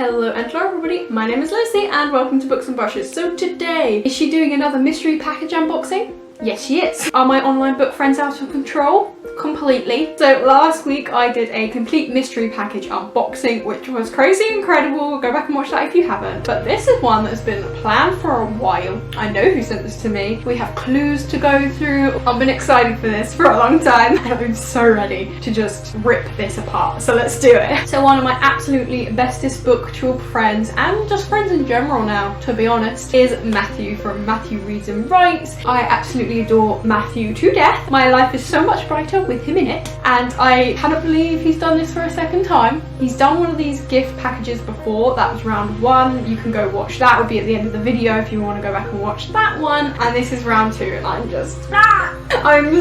Hello and hello everybody, my name is Lucy and welcome to Books and Brushes. So today, is she doing another mystery package unboxing? Yes, she is. Are my online book friends out of control? Completely. So last week I did a complete mystery package unboxing, which was crazy incredible. Go back and watch that if you haven't. But this is one that's been planned for a while. I know who sent this to me. We have clues to go through. I've been excited for this for a long time and I'm so ready to just rip this apart. So let's do it. So one of my absolutely bestest booktube friends, and just friends in general now, to be honest, is Matthew from Matthew Reads and Writes. I absolutely adore Matthew to death. My life is so much brighter with him in it, and I cannot believe he's done this for a second time. He's done one of these gift packages before. That was round one. You can go watch that. Would be at the end of the video if you want to go back and watch that one. And this is round two, and I'm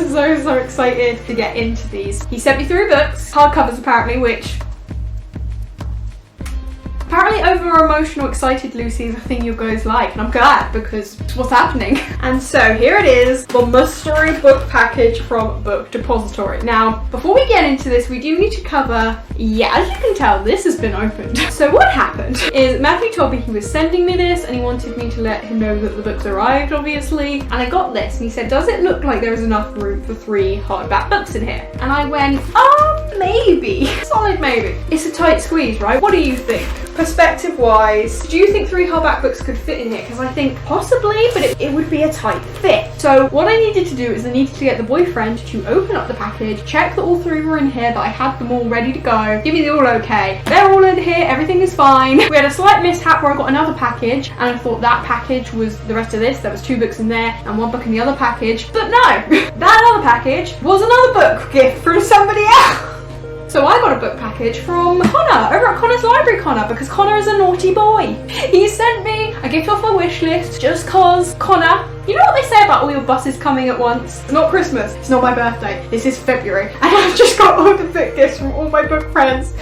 so excited to get into these. He sent me 3 books, hardcovers apparently, which apparently over emotional excited Lucy is a thing you guys like, and I'm glad because it's what's happening. And so here it is, the mystery book package from Book Depository. Now before we get into this, we do need to cover, yeah, as you can tell, this has been opened. So what happened is Matthew told me he was sending me this and he wanted me to let him know that the books arrived, obviously, and I got this and he said, does it look like there is enough room for 3 hardback books in here? And I went, maybe. Solid maybe. It's a tight squeeze, right? What do you think? Perspective wise, do you think 3 hardback books could fit in here? Because I think possibly, but it would be a tight fit. So what I needed to do is I needed to get the boyfriend to open up the package, check that all 3 were in here, that I had them all ready to go, give me the all okay. They're all in here, everything is fine. We had a slight mishap where I got another package and I thought that package was the rest of this. There was 2 books in there and 1 book in the other package. But no, that other package was another book gift from somebody else. So I got a book package from Connor, over at Connor's Library Connor, because Connor is a naughty boy. He sent me a gift off my wish list just cause Connor, you know what they say about all your buses coming at once? It's not Christmas, it's not my birthday, this is February, and I've just got all the book gifts from all my book friends.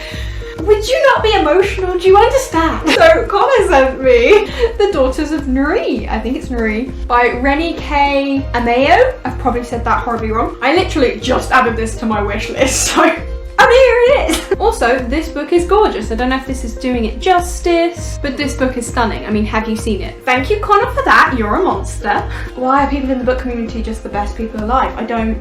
Would you not be emotional? Do you understand? So Connor sent me The Daughters of Nuri, I think it's Nuri, by Rennie K. Amayo. I've probably said that horribly wrong. I literally just added this to my wish list, so and here it is! Also, this book is gorgeous. I don't know if this is doing it justice, but this book is stunning. I mean, have you seen it? Thank you, Connor, for that. You're a monster. Why are people in the book community just the best people alive? I don't.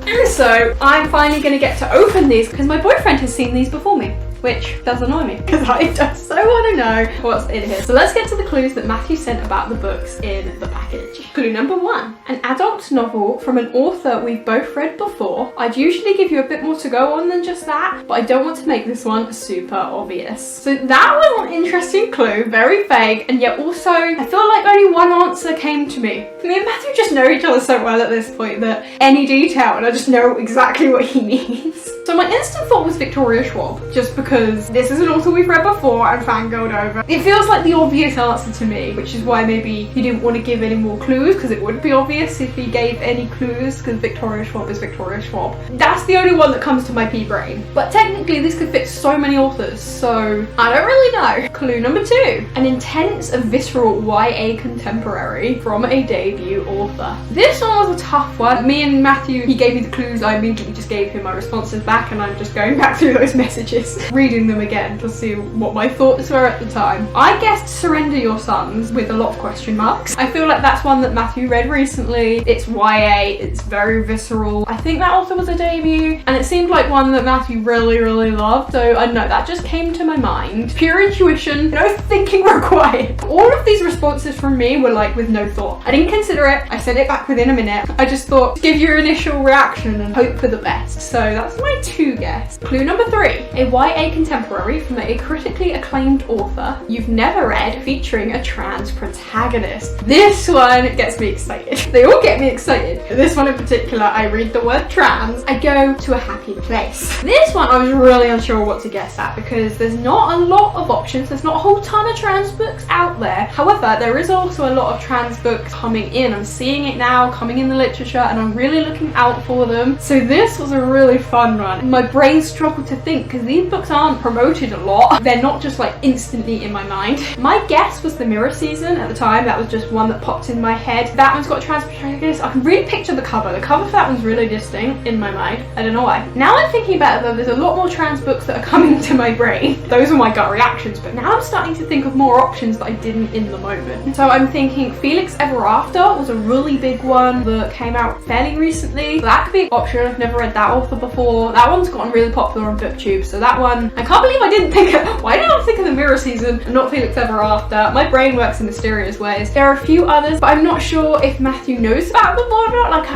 And so, I'm finally going to get to open these because my boyfriend has seen these before me, which does annoy me because I just so want to know what's in here. So let's get to the clues that Matthew sent about the books in the package. Clue number 1, an adult novel from an author we've both read before. I'd usually give you a bit more to go on than just that, but I don't want to make this one super obvious. So that was an interesting clue, very vague, and yet also I feel like only one answer came to me. Me and Matthew just know each other so well at this point that any detail and I just know exactly what he means. So my instant thought was Victoria Schwab, just because this is an author we've read before and fangirled over. It feels like the obvious answer to me, which is why maybe he didn't want to give any more clues, because it would be obvious if he gave any clues, because Victoria Schwab is Victoria Schwab. That's the only one that comes to my pea brain. But technically this could fit so many authors, so I don't really know. Clue number 2, an intense, visceral YA contemporary from a debut author. This one was a tough one. Me and Matthew, he gave me the clues, I immediately just gave him my responses back, and I'm just going back through those messages, reading them again to see what my thoughts were at the time. I guessed Surrender Your Sons with a lot of question marks. I feel like that's one that Matthew read recently. It's YA, it's very visceral. I think that author was a debut, and it seemed like one that Matthew really loved, so I don't know, that just came to my mind. Pure intuition, no thinking required. All of these responses from me were like with no thought. I didn't consider it, I sent it back within a minute. I just thought, give your initial reaction and hope for the best. So that's my 2 guess. Clue number 3, a YA contemporary from a critically acclaimed author you've never read, featuring a trans protagonist. This one gets me excited. They all get me excited. This one in particular, I read the word trans, I go to a happy place. This one I was really unsure what to guess at because there's not a lot of options. There's not a whole ton of trans books out there. However, there is also a lot of trans books coming in. I'm seeing it now coming in the literature and I'm really looking out for them. So this was a really fun one. My brain struggled to think because these books aren't promoted a lot. They're not just like instantly in my mind. My guess was the Mirror Season at the time. That was just one that popped in my head. That one's got trans protagonist. I can really picture the cover. The cover for that one's really distinct in my mind. I don't know why. Now I'm thinking about it though, there's a lot more trans books that are coming to my brain. Those are my gut reactions, but now I'm starting to think of more options that I didn't in the moment. So I'm thinking Felix Ever After was a really big one that came out fairly recently. That could be an option. I've never read that author before. That one's gotten really popular on Booktube, so that one, I can't believe I didn't think of, why did I think of the Mirror Season and not Felix Ever After? My brain works in mysterious ways. There are a few others, but I'm not sure if Matthew knows about them or not. Like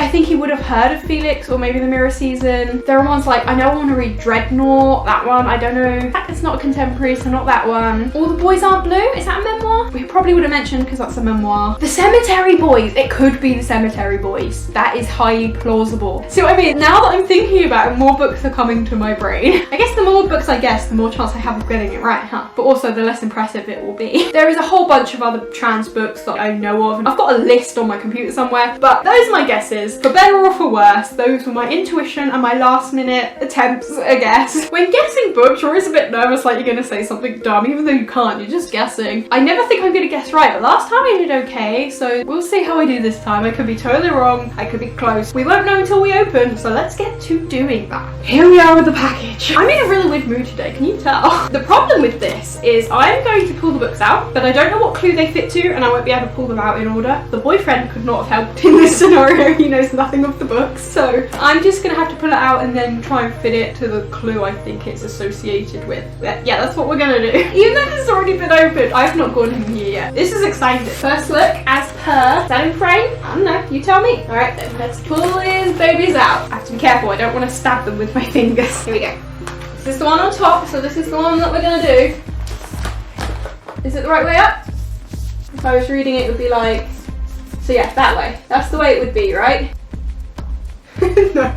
I think he would have heard of Felix or maybe the Mirror Season. There are ones like, I know I want to read Dreadnought, that one, I don't know. In fact, it's not a contemporary, so not that one. All the Boys Aren't Blue, is that a memoir? We probably would have mentioned because that's a memoir. The Cemetery Boys, it could be the Cemetery Boys. That is highly plausible. See what I mean? Now that I'm thinking about it, more books are coming to my brain. I guess the more books I guess, the more chance I have of getting it right, huh? But also the less impressive it will be. There is a whole bunch of other trans books that I know of, and I've got a list on my computer somewhere, but those are my guesses. For better or for worse, those were my intuition and my last minute attempts, I guess. When guessing books, you're always a bit nervous like you're gonna say something dumb, even though you can't, you're just guessing. I never think I'm gonna guess right, but last time I did okay, so we'll see how I do this time. I could be totally wrong, I could be close. We won't know until we open, so let's get to doing that. Here we are with the package. I'm in a really weird mood today, can you tell? The problem with this is I'm going to pull the books out, but I don't know what clue they fit to, and I won't be able to pull them out in order. The boyfriend could not have helped in this scenario. He knows nothing of the books, so I'm just gonna have to pull it out and then try and fit it to the clue I think it's associated with. Yeah, that's what we're gonna do. Even though this has already been opened, I've not gone in here yet. This is exciting. First look, as per, is that in frame? I don't know, you tell me. All right, then let's pull these babies out. I have to be careful, I don't want to stab them with my fingers. Here we go. This is the one on top, so this is the one that we're gonna do. Is it the right way up? If I was reading it, it would be like, so yeah, that way. That's the way it would be, right? No.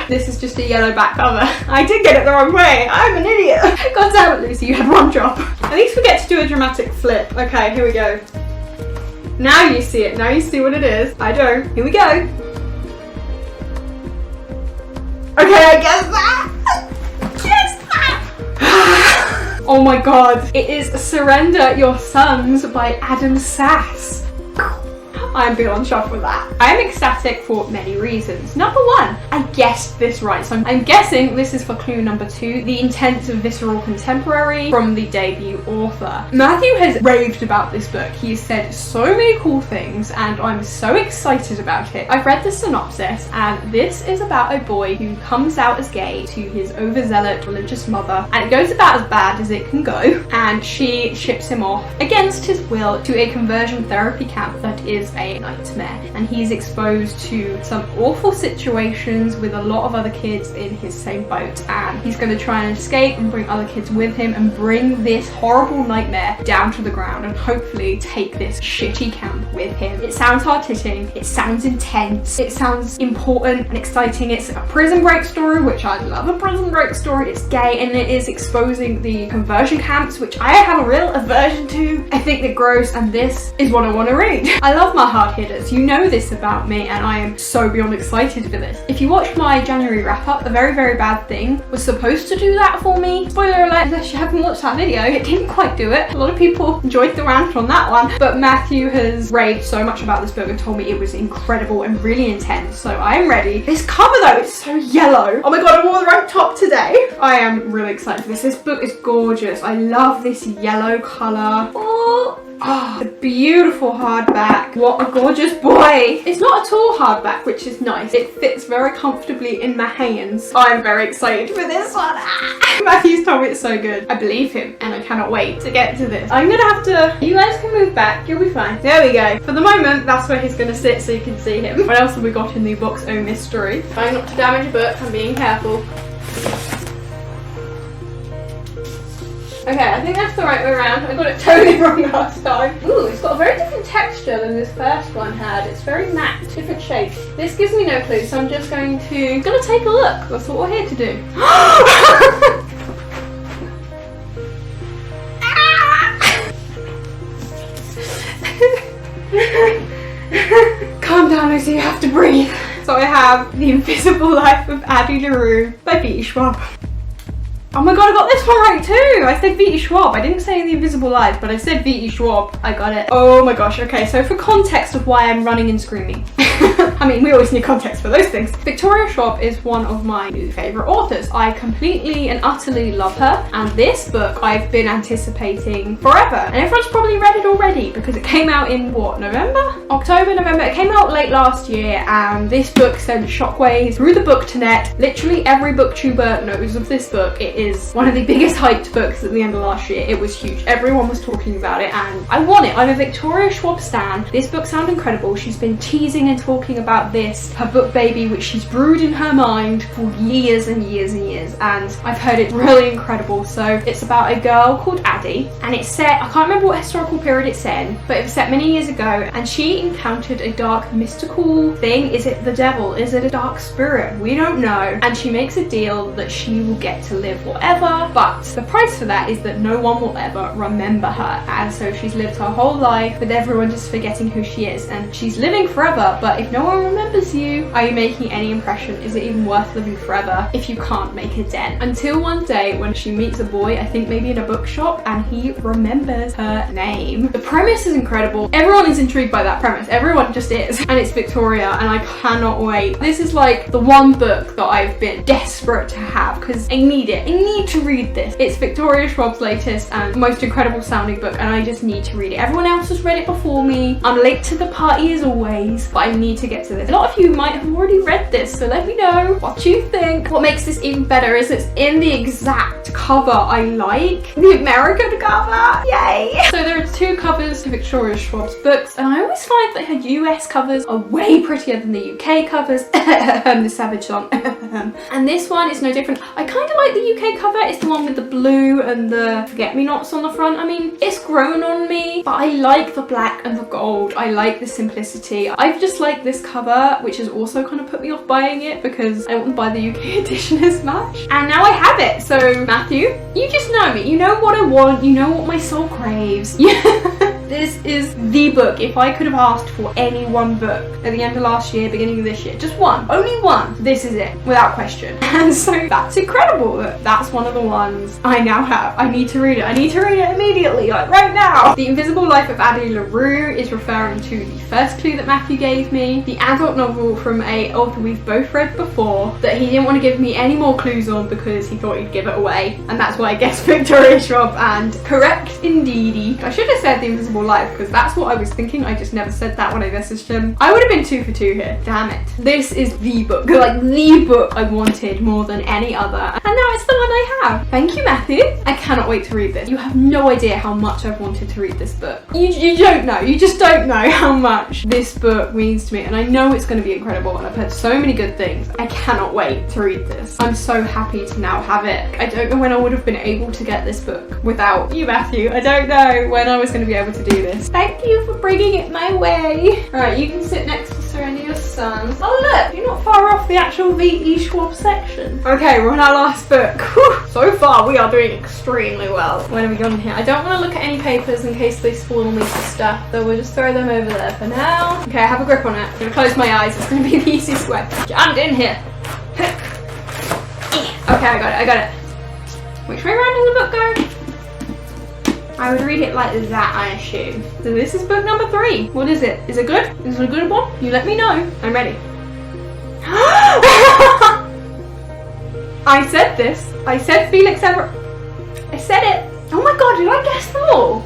This is just a yellow back cover. I did get it the wrong way. I'm an idiot. God damn it, Lucy, you had one job. At least we get to do a dramatic flip. Okay, here we go. Now you see it. Now you see what it is. I don't. Here we go. Okay, I guess that. Yes, that. Oh my god. It is Surrender Your Sons by Adam Sass. I'm beyond shocked with that. I am ecstatic for many reasons. Number one, I guessed this right. So I'm guessing this is for clue number 2, the intense visceral contemporary from the debut author. Matthew has raved about this book. He's said so many cool things and I'm so excited about it. I've read the synopsis and this is about a boy who comes out as gay to his overzealot religious mother, and it goes about as bad as it can go, and she ships him off against his will to a conversion therapy camp that is a nightmare, and he's exposed to some awful situations with a lot of other kids in his same boat, and he's going to try and escape and bring other kids with him and bring this horrible nightmare down to the ground and hopefully take this shitty camp with him. It sounds hard-hitting, it sounds intense, it sounds important and exciting. It's a prison break story, which I love a prison break story. It's gay and it is exposing the conversion camps, which I have a real aversion to. I think they're gross, and this is what I want to read. I love my hard hitters. You know this about me, and I am so beyond excited for this. If you watched my January wrap-up, A Very Very Bad Thing was supposed to do that for me. Spoiler alert, unless you haven't watched that video, it didn't quite do it. A lot of people enjoyed the rant on that one, but Matthew has raved so much about this book and told me it was incredible and really intense, so I am ready. This cover though, it's so yellow. Oh my god, I wore the right top today. I am really excited for this. This book is gorgeous. I love this yellow colour. Oh, the beautiful hardback. What a gorgeous boy. It's not a tall hardback, which is nice. It fits very comfortably in my hands. I'm very excited for this one. Matthew's told me it's so good. I believe him and I cannot wait to get to this. I'm gonna have to, you guys can move back, you'll be fine. There we go. For the moment, that's where he's gonna sit so you can see him. What else have we got in the box? Oh, mystery. Trying not to damage a book, I'm being careful. Okay, I think that's the right way around. I got it totally wrong last time. Ooh, it's got a very different texture than this first one had. It's very matte, different shape. This gives me no clue, so I'm just going to take a look. That's what we're here to do. Calm down, Lucy, you have to breathe. So I have The Invisible Life of Addie LaRue by B. Schwab. Oh my god, I got this one right too. I said V.E. Schwab. I didn't say The Invisible Life, but I said V.E. Schwab. I got it. Oh my gosh. Okay, so for context of why I'm running and screaming. I mean, we always need context for those things. Victoria Schwab is one of my new favourite authors. I completely and utterly love her, and this book I've been anticipating forever. And everyone's probably read it already because it came out in what, November? October, November? It came out late last year, and this book sent shockwaves through the booktonet. Literally every booktuber knows of this book. It is one of the biggest hyped books at the end of last year. It was huge. Everyone was talking about it, and I want it. I'm a Victoria Schwab stan. This book sounds incredible. She's been teasing and talking about this, her book baby, which she's brewed in her mind for years and years and years, and I've heard it's really incredible. So it's about a girl called Addie, and it's set, I can't remember what historical period it's in, but it was set many years ago, and she encountered a dark mystical thing. Is it the devil? Is it a dark spirit? We don't know. And she makes a deal that she will get to live forever, but the price for that is that no one will ever remember her, and so she's lived her whole life with everyone just forgetting who she is, and she's living forever, but if no one remembers you, are you making any impression? Is it even worth living forever if you can't make a dent? Until one day when she meets a boy, I think maybe in a bookshop, and he remembers her name. The premise is incredible. Everyone is intrigued by that premise. Everyone just is. And it's Victoria, and I cannot wait. This is like the one book that I've been desperate to have because I need it. I need to read this. It's Victoria Schwab's latest and most incredible sounding book, and I just need to read it. Everyone else has read it before me. I'm late to the party as always, but I need to get to this. A lot of you might have already read this, so let me know what you think. What makes this even better is it's in the exact cover I like. The American cover, yay! So there are two covers to Victoria Schwab's books, and I always find that her US covers are way prettier than the UK covers. The Savage song. And this one is no different. I kind of like the UK cover. It's the one with the blue and the forget-me-nots on the front. I mean, it's grown on me, but I like the black and the gold. I like the simplicity. I've just liked this cover, which has also kind of put me off buying it because I don't want to buy the UK edition as much. And now I have it. So Matthew, you just know me. You know what I want. You know what my soul craves. Yeah. This is the book. If I could have asked for any one book at the end of last year, beginning of this year, just one, only one, this is it, without question. And so that's incredible that that's one of the ones I now have. I need to read it. I need to read it immediately, like right now. The Invisible Life of Addie LaRue is referring to the first clue that Matthew gave me, the adult novel from a author we've both read before that he didn't want to give me any more clues on because he thought he'd give it away, and that's why I guessed Victoria Schwab. And correct indeedy. I should have said The Invisible Life because that's what I was thinking. I just never said that when I messaged him. I would have been 2 for 2 here. Damn it. This is the book, like the book I wanted more than any other, and now it's the one I have. Thank you, Matthew. I cannot wait to read this. You have no idea how much I've wanted to read this book. You don't know. You just don't know how much this book means to me, and I know it's going to be incredible, and I've heard so many good things. I cannot wait to read this. I'm so happy to now have it. I don't know when I would have been able to get this book without you, Matthew. I don't know when I was going to be able to do this. Thank you for bringing it my way. Alright, you can sit next to Serenia's sons. Oh look, you're not far off the actual V.E. Schwab section. Okay, we're on our last book. Whew. So far we are doing extremely well. When are we going here? I don't want to look at any papers in case they spoil me for stuff, so we'll just throw them over there for now. Okay, I have a grip on it. I'm going to close my eyes. It's going to be the easiest way. Jammed in here. Okay, I got it. Which way around does the book go? I would read it like that, I assume. So this is book number 3. What is it? Is it good? Is it a good one? You let me know. I'm ready. I said this. I said Felix Ever. I said it. Oh my god, did I guess them all?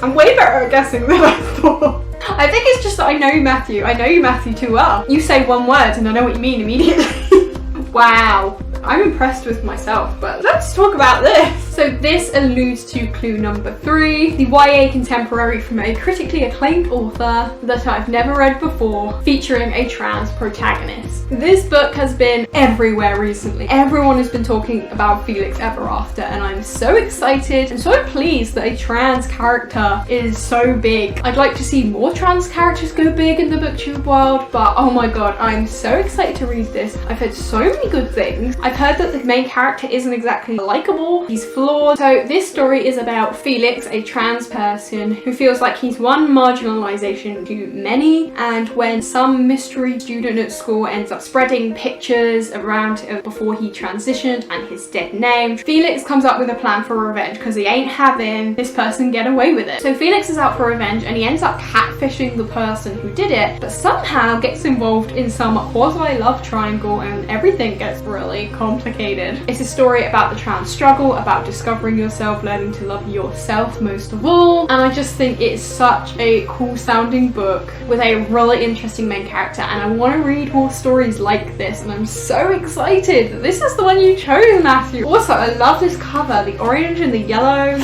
I'm way better at guessing than I thought. I think it's just that I know Matthew. I know you, Matthew, too well. You say one word and I know what you mean immediately. Wow. I'm impressed with myself, but let's talk about this. So this alludes to clue number 3, the YA contemporary from a critically acclaimed author that I've never read before, featuring a trans protagonist. This book has been everywhere recently. Everyone has been talking about Felix Ever After, and I'm so excited and so pleased that a trans character is so big. I'd like to see more trans characters go big in the booktube world, but oh my god, I'm so excited to read this. I've heard so many good things. I I've heard that the main character isn't exactly likable, he's flawed. So this story is about Felix, a trans person who feels like he's one marginalization to many, and when some mystery student at school ends up spreading pictures around before he transitioned and his dead name, Felix comes up with a plan for revenge because he ain't having this person get away with it. So Felix is out for revenge and he ends up catfishing the person who did it, but somehow gets involved in some quasi-love triangle and everything gets really complicated. It's a story about the trans struggle, about discovering yourself, learning to love yourself most of all, and I just think it's such a cool sounding book with a really interesting main character, and I want to read more stories like this, and I'm so excited that this is the one you chose, Matthew. Also, I love this cover, the orange and the yellow.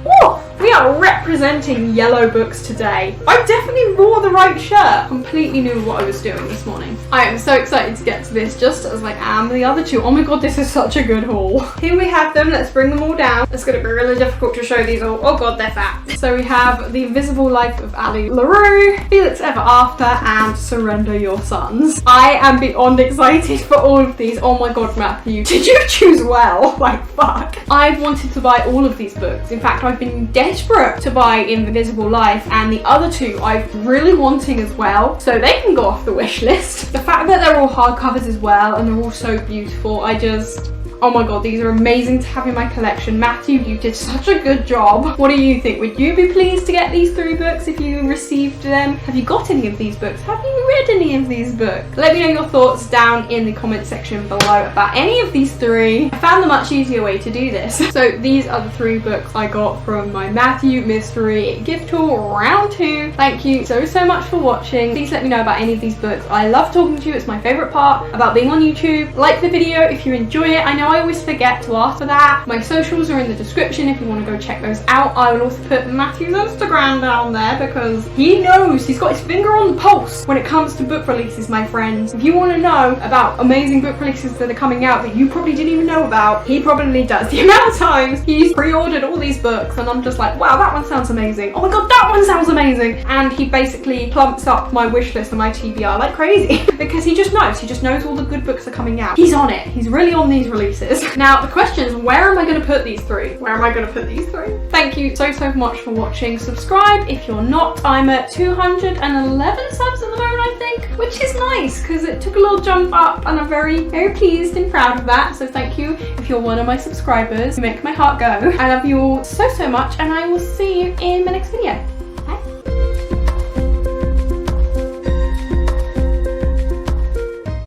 Woo! We are representing yellow books today. I definitely wore the right shirt. Completely knew what I was doing this morning. I am so excited to get to this, just as I am the other two. Oh my god, this is such a good haul. Here we have them. Let's bring them all down. It's going to be really difficult to show these all. Oh god, they're fat. So we have The Invisible Life of Ali LaRue, Felix Ever After, and Surrender Your Sons. I am beyond excited for all of these. Oh my god, Matthew, did you choose well? Like, fuck. I've wanted to buy all of these books. In fact, I've been desperate to buy Invisible Life, and the other two I'm really wanting as well, so they can go off the wish list. The fact that they're all hardcovers as well and they're all so beautiful, oh my god, these are amazing to have in my collection. Matthew, you did such a good job. What do you think? Would you be pleased to get these 3 books if you received them? Have you got any of these books? Have you read any of these books? Let me know your thoughts down in the comment section below about any of these 3. I found a much easier way to do this. So these are the 3 books I got from my Matthew Mystery gift haul round 2. Thank you so much for watching. Please let me know about any of these books. I love talking to you. It's my favorite part about being on YouTube. Like the video if you enjoy it. I know I always forget to ask for that. My socials are in the description if you want to go check those out. I will also put Matthew's Instagram down there because he knows, he's got his finger on the pulse when it comes to book releases, my friends. If you want to know about amazing book releases that are coming out that you probably didn't even know about, he probably does. The amount of times he's pre-ordered all these books and I'm just like, wow, that one sounds amazing. Oh my god, that one sounds amazing. And he basically plumps up my wish list and my TBR like crazy because he just knows all the good books are coming out. He's on it. He's really on these releases. Now the question is, where am I going to put these 3? Where am I going to put these 3? Thank you so much for watching. Subscribe if you're not. I'm at 211 subs at the moment, I think, which is nice because it took a little jump up and I'm very pleased and proud of that. So thank you if you're one of my subscribers. You make my heart go. I love you all so much and I will see you in my next video.